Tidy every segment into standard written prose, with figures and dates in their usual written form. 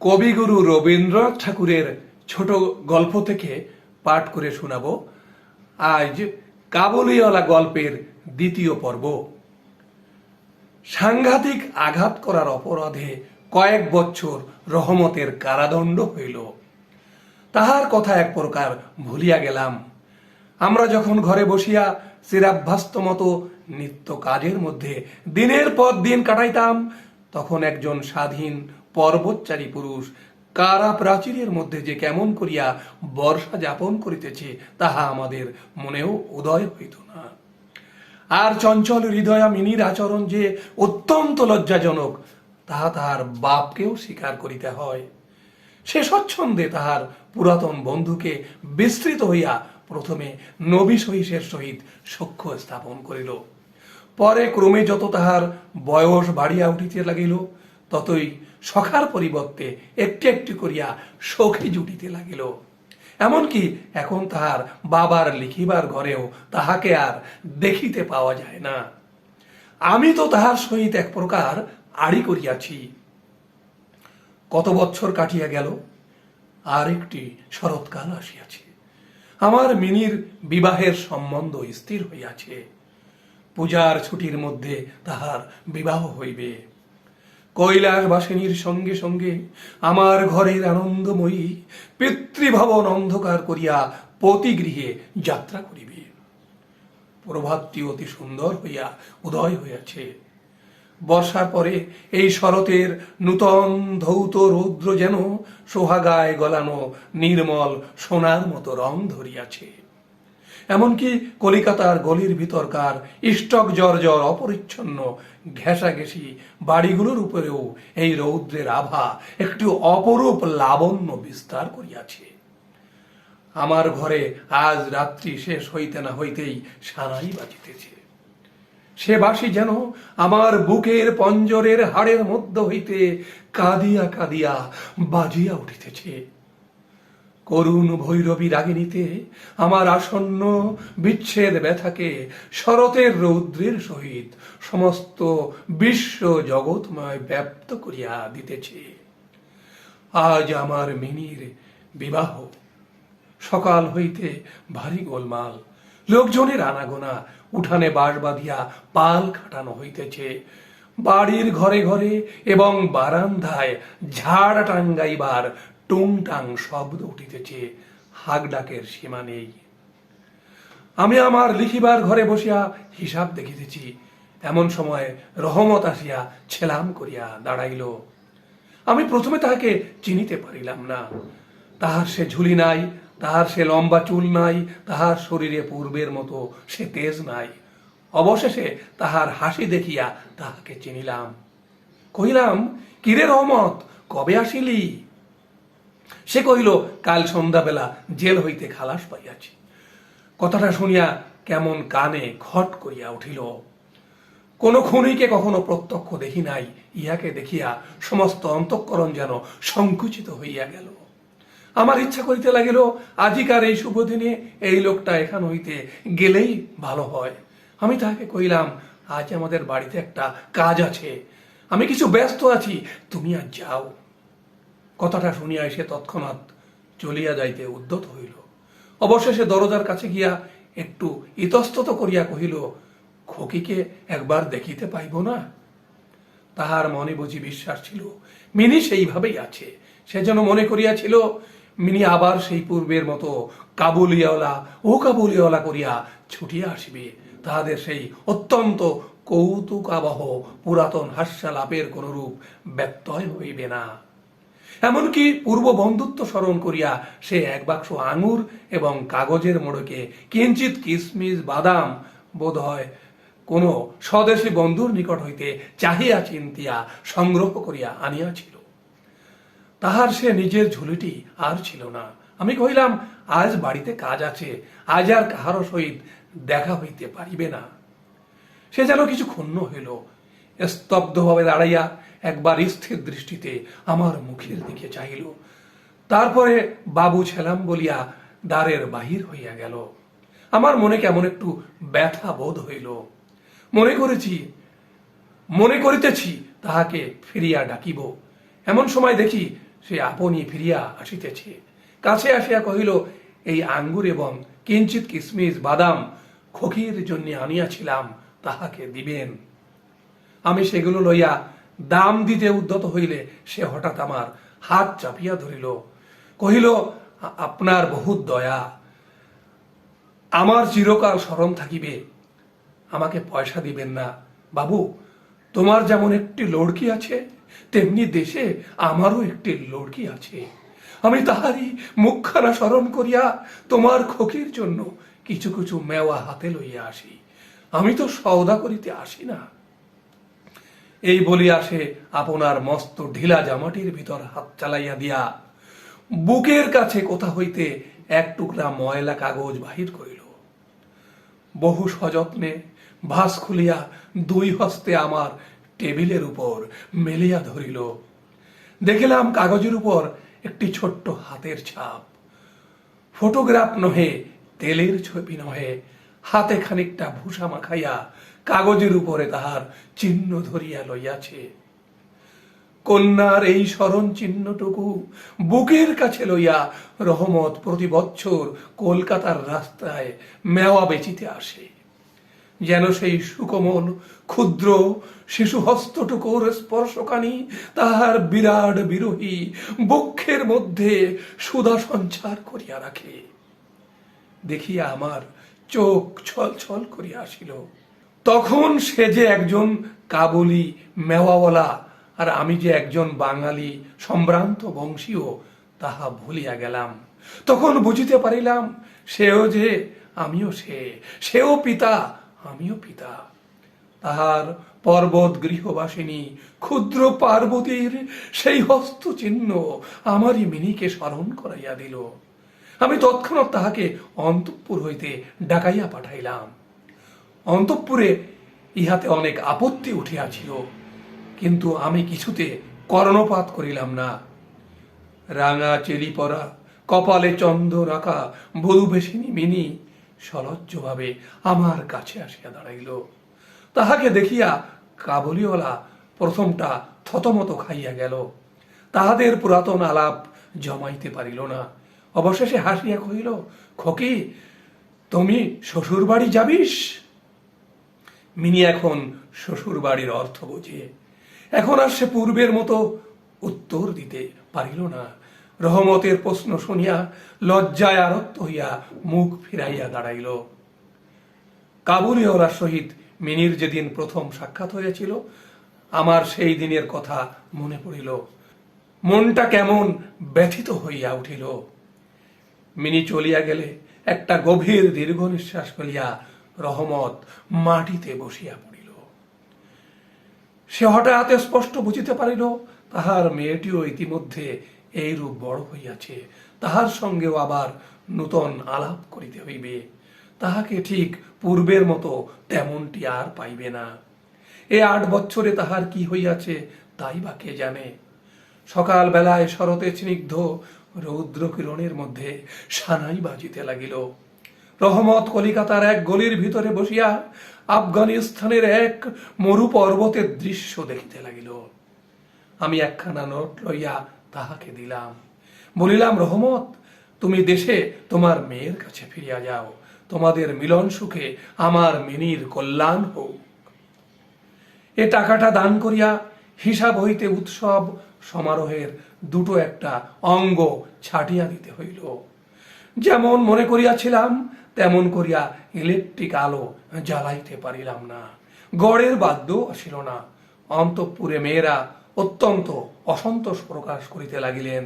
কবিগুরু রবীন্দ্রনাথ ঠাকুরের ছোট গল্প থেকে পাঠ করে শোনাব আজ কাবুলিওয়ালা গল্পের দ্বিতীয় পর্ব। সাংঘাতিক আঘাত করার অপরাধে কয়েক বছর রহমতের কারাদণ্ড হইল। তাহার কথা এক প্রকার ভুলিয়া গেলাম। আমরা যখন ঘরে বসিয়া চিরাভ্যস্ত মতো নিত্য কাজের মধ্যে দিনের পর দিন কাটাইতাম, তখন একজন স্বাধীন পর্বতচারী পুরুষ কারা প্রাচীরের মধ্যে যে কেমন করিয়া বর্ষা যাপন করিতেছে তাহা আমাদের মনেও উদয় হইত না। আর চঞ্চল হৃদয়া মিনির আচরণ যে অত্যন্ত লজ্জাজনক তাহা তাহার বাপকেও স্বীকার করিতে হয়। সে স্বচ্ছন্দে তাহার পুরাতন বন্ধুকে বিস্তৃত হইয়া প্রথমে নবী সহিসের সহিত সখ্য স্থাপন করিল। পরে ক্রমে যত তাহার বয়স বাড়িয়া উঠিতে লাগিল, ততই সখার পরিবর্তে একটি একটি করিয়া সখী জুটিতে লাগিল। এমনকি এখন তাহার বাবার লিখিবার ঘরেও তাহাকে আর দেখিতে পাওয়া যায় না। আমি তো তাহার সহিত এক প্রকার আড়ি করিয়াছি। কত বৎসর কাটিয়া গেল, আর একটি শরৎকাল আসিয়াছে। আমার মিনির বিবাহের সম্বন্ধ স্থির হইয়াছে। পূজার ছুটির মধ্যে তাহার বিবাহ হইবে। কৈলাসবাসিনীর সঙ্গে সঙ্গে আমার ঘরের আনন্দময়ী পিতৃভবন অন্ধকার করিয়া পতিগৃহে যাত্রা করিবে। প্রভাতটি অতি সুন্দর হইয়া উদয় হইয়াছে। বর্ষার পরে এই শরতের নূতন ধৌত রৌদ্র যেন সোহাগায় গলানো নির্মল সোনার মতো রং ধরিয়াছে। এমনকি কলিকাতার গলির ভিতরকার স্টক জর্জর অপরিচ্ছন্ন ঘেঁষাঘেঁষি বাড়িগুলোর উপরেও এই রৌদ্রের আভা একটু অপরূপ লাবণ্য বিস্তার করিয়াছে। আমার ঘরে আজ রাত্রি শেষ হইতে না হইতেই সানাই বাজিতেছে। সে বাঁশি যেন আমার বুকের পঞ্জরের হাড়ের মধ্য হইতে কাঁদিয়া কাঁদিয়া বাজিয়া উঠিতেছে। করুণ ভৈরবী রাগিনীতে আমার আসন্ন বিচ্ছেদ ব্যথাকে শরতের রৌদ্রের সহিত সমস্ত বিশ্ব জগৎময় ব্যাপ্ত করিয়া দিতেছে। আজ আমার মিনির বিবাহ। সকাল হইতে ভারী গোলমাল, লোকজনের আনাগোনা, উঠানে বাঁশ বাঁধিয়া পাল খাটানো হইতেছে। বাড়ির ঘরে ঘরে এবং বারান্দায় ঝাড় টাঙ্গাইবার টুংটাং শব্দ উঠিতেছে। হাক ডাকের সীমা নেই। আমি আমার লিখিবার ঘরে বসিয়া হিসাব দেখিতেছি। এমন সময় রহমত আসিয়া ছেলাম করিয়া দাঁড়াইল। আমি প্রথমে তাহাকে চিনিতে পারিলাম না। তাহার সে ঝুলি নাই, তাহার সে লম্বা চুল নাই, তাহার শরীরে পূর্বের মতো সে তেজ নাই। অবশেষে তাহার হাসি দেখিয়া তাহাকে চিনিলাম। কহিলাম, কিরে রহমত, কবে আসিলি? সে কহিল, কাল সন্ধ্যাবেলা জেল হইতে খালাস পাইয়াছি। কথাটা শুনিয়া কেমন কানে খট করিয়া উঠিল। কোন খুনিকে কখনো প্রত্যক্ষ দেখি নাই, ইহাকে দেখিয়া সমস্ত অন্তঃকরণ যেন সংকুচিত হইয়া গেল। আমার ইচ্ছা করিতে লাগিল, আজিকার এই শুভ দিনে এই লোকটা এখান হইতে গেলেই ভালো হয়। আমি তাহাকে কহিলাম, আজ আমাদের বাড়িতে একটা কাজ আছে, আমি কিছু ব্যস্ত আছি, তুমি আজ যাও। কথাটা শুনিয়া সে তৎক্ষণাৎ চলিয়া যাইতে উদ্যত হইল। অবশেষে দরজার কাছে গিয়া একটু ইতস্তত করিয়া কহিল, খোকিকে একবার দেখিতে পাইব না? তাহার মনে বুঝি বিশ্বাস ছিল মিনি সেইভাবেই আছে। সে যেন মনে করিয়াছিল মিনি আবার সেই পূর্বের মতো কাবুলিওয়ালা করিয়া ছুটিয়া আসিবে। তাহাদের সেই অত্যন্ত কৌতুকাবহ পুরাতন হাস্যালাপের কোন রূপ ব্যত্যয় হইবে না। এমনকি পূর্ব বন্ধুত্ব স্মরণ করিয়া সে এক বাক্স আঙুর এবং কাগজের মোড়কে কিঞ্চিত কিশমিশ বাদাম বোধ হয় কোন স্বদেশী বন্ধুর নিকট হইতে চাহিয়া চিন্তিয়া সংগ্রহ করিয়া আনিয়াছিল। তাহার সে নিজের ঝুলিটি আর ছিল না। আমি কহিলাম, আজ বাড়িতে কাজ আছে, আজ আর কাহারও সহিত দেখা হইতে পারিবে না। সে যেন কিছু ক্ষুণ্ণ হইল। স্তব্ধভাবে দাঁড়াইয়া একবার স্থির দৃষ্টিতে আমার মুখের দিকে চাহিল। তারপরে বাবু ছেলাম বলিয়া দ্বারের বাহির হইয়া গেল। আমার মনে কেমন একটু ব্যথা বোধ হইল। মনে করিতেছি তাহাকে ফিরিয়া ডাকিব। এমন সময় দেখি সে আপনি ফিরিয়া আসিতেছে। কাছে আসিয়া কহিল, এই আঙ্গুর এবং কিঞ্চিত কিশমিশ বাদাম খকির জন্য আনিয়াছিলাম, তাহাকে দিবেন। আমি সেগুলো লইয়া দাম দিতে উদ্যত হইলে সে হঠাৎ আমার হাত চাপিয়া ধরিল, কহিল, আপনার বহুত দয়া, আমার চিরকাল স্মরণ থাকিবে, আমাকে পয়সা দিবেন না। বাবু, তোমার যেমন একটি লড়কি আছে, তেমনি দেশে আমারও একটি লড়কি আছে। আমি তাহারই মুখখানা স্মরণ করিয়া তোমার খকির জন্য কিছু কিছু মেওয়া হাতে লইয়া আসি। আমি তো সওদা করিতে আসি না। এই বলিয়া সে আপনার মস্ত ঢিলা জামাটির ভিতর হাত চালাইয়া দিয়া বুকের কাছে কোথা হইতে এক টুকরা ময়লা কাগজ বাহির করিল। বহু সযত্নে ভাঁজ খুলিয়া দুই হস্তে আমার টেবিলের উপর মেলিয়া ধরিল। দেখিলাম কাগজের উপর একটি ছোট্ট হাতের ছাপ। ফটোগ্রাফ নহে, তেলের ছবি নহে, হাতে খানিকটা ভূষা মাখাইয়া কাগজের উপরে তাহার চিহ্ন ধরিয়া লইয়াছে। কন্যার এই স্মরণ চিহ্নটুকু বুকের কাছে লইয়া রহমত প্রতি বৎসর কলকাতার রাস্তায় মেওয়া বেচিতে আসে। যেন সেই সুকোমল ক্ষুদ্র শিশু হস্তটুকুর স্পর্শকানি তাহার বিরাট বিরোহী বক্ষের মধ্যে সুধা সঞ্চার করিয়া রাখে। দেখিয়া আমার চোখ ছল ছল করিয়া আসিল। তখন সে যে একজন কাবুলি মেওয়াওয়ালা আর আমি যে একজন বাঙালি সম্ভ্রান্ত বংশীয়, তাহা ভুলিয়া গেলাম। তখন বুঝিতে পারিলাম সেও যে আমিও সে, সেও পিতা আমিও পিতা। তাহার পর্বত গৃহবাসিনী ক্ষুদ্র পার্বতীর সেই হস্তচিহ্ন আমারই মিনিকে স্মরণ করাইয়া দিল। আমি তৎক্ষণাৎ তাহাকে অন্তঃপুর হইতে ডাকাইয়া পাঠাইলাম। অন্তঃপুরে ইহাতে অনেক আপত্তি উঠিয়াছিল, কিন্তু আমি কিছুতে কর্ণপাত করিলাম না। রাঙা চেলি পরা, কপালে চন্দন আঁকা বধূবেশিনী মিনি সলজ্জভাবে আমার কাছে আসিয়া দাঁড়াইল। তাহাকে দেখিয়া কাবুলিওয়ালা প্রথমটা থতমত খাইয়া গেল। তাহাদের পুরাতন আলাপ জমাইতে পারিল না। অবশেষে হাসিয়া কহিল, খকি, তুমি শ্বশুর বাড়ি যাবিস? মিনি এখন শ্বশুর বাড়ির অর্থ বোঝে। এখন আর সে পূর্বের মতো উত্তর দিতে পারিল না। রহমতের প্রশ্ন শুনিয়া লজ্জায় আরক্ত হইয়া মুখ ফিরাইয়া দাঁড়াইল। কাবুলিওয়ালার সহিত মিনির যেদিন প্রথম সাক্ষাৎ হয়েছিল, আমার সেই দিনের কথা মনে পড়িল। মনটা কেমন ব্যথিত হইয়া উঠিল। মিনি চলিয়া গেলে একটা গভীর দীর্ঘ নিঃশ্বাস ফেলিয়া রহমত মাটিতে বসিয়া পড়িল। সে হঠাৎ স্পষ্ট বুঝিতে পারিল তাহার মেয়েটিও ইতিমধ্যে এইরূপ বড় হইয়াছে। তাহার সঙ্গেও আবার নূতন আলাপ করিতে হইবে। তাহাকে ঠিক পূর্বের মতো তেমনটি আর পাইবে না। এ 8 বছরে তাহার কি হইয়াছে তাই বা কে জানে। সকাল বেলায় শরতে স্নিগ্ধ রৌদ্র কিরণের মধ্যে সানাই বাজিতে লাগিল। রহমত কলিকাতার এক গলির ভিতরে বসিয়া আফগানিস্তানের এক মরু পর্বতের দৃশ্য দেখিতে লাগিল। আমি একখানা নোট লইয়া তাহাকে দিলাম। বলিলাম, রহমত, তুমি দেশে তোমার মেয়ের কাছে ফিরিয়া যাও। তোমাদের মিলন সুখে আমার মিনির কল্যাণ হোক। এ টাকাটা দান করিয়া হিসাব হইতে উৎসব সমারোহের দুটো একটা অঙ্গ ছাটিয়া দিতে হইল। যেমন মনে করিয়াছিলাম তেমন করিয়া ইলেকট্রিক আলো জ্বালাইতে পারিলাম না। গড়ের বাদ্য আসিল না। অন্তঃপুরে মেয়েরা অত্যন্ত অসন্তোষ প্রকাশ করিতে লাগিলেন।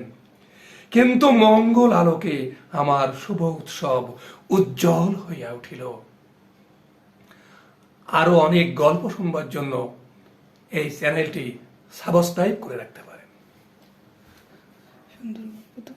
কিন্তু মঙ্গল আলোকে আমার শুভ উৎসব উজ্জ্বল হইয়া উঠিল। আরো অনেক গল্প শুনবার জন্য এই চ্যানেলটি সাবস্ক্রাইব করে রাখতে পারেন। সুন্দর গল্প তো।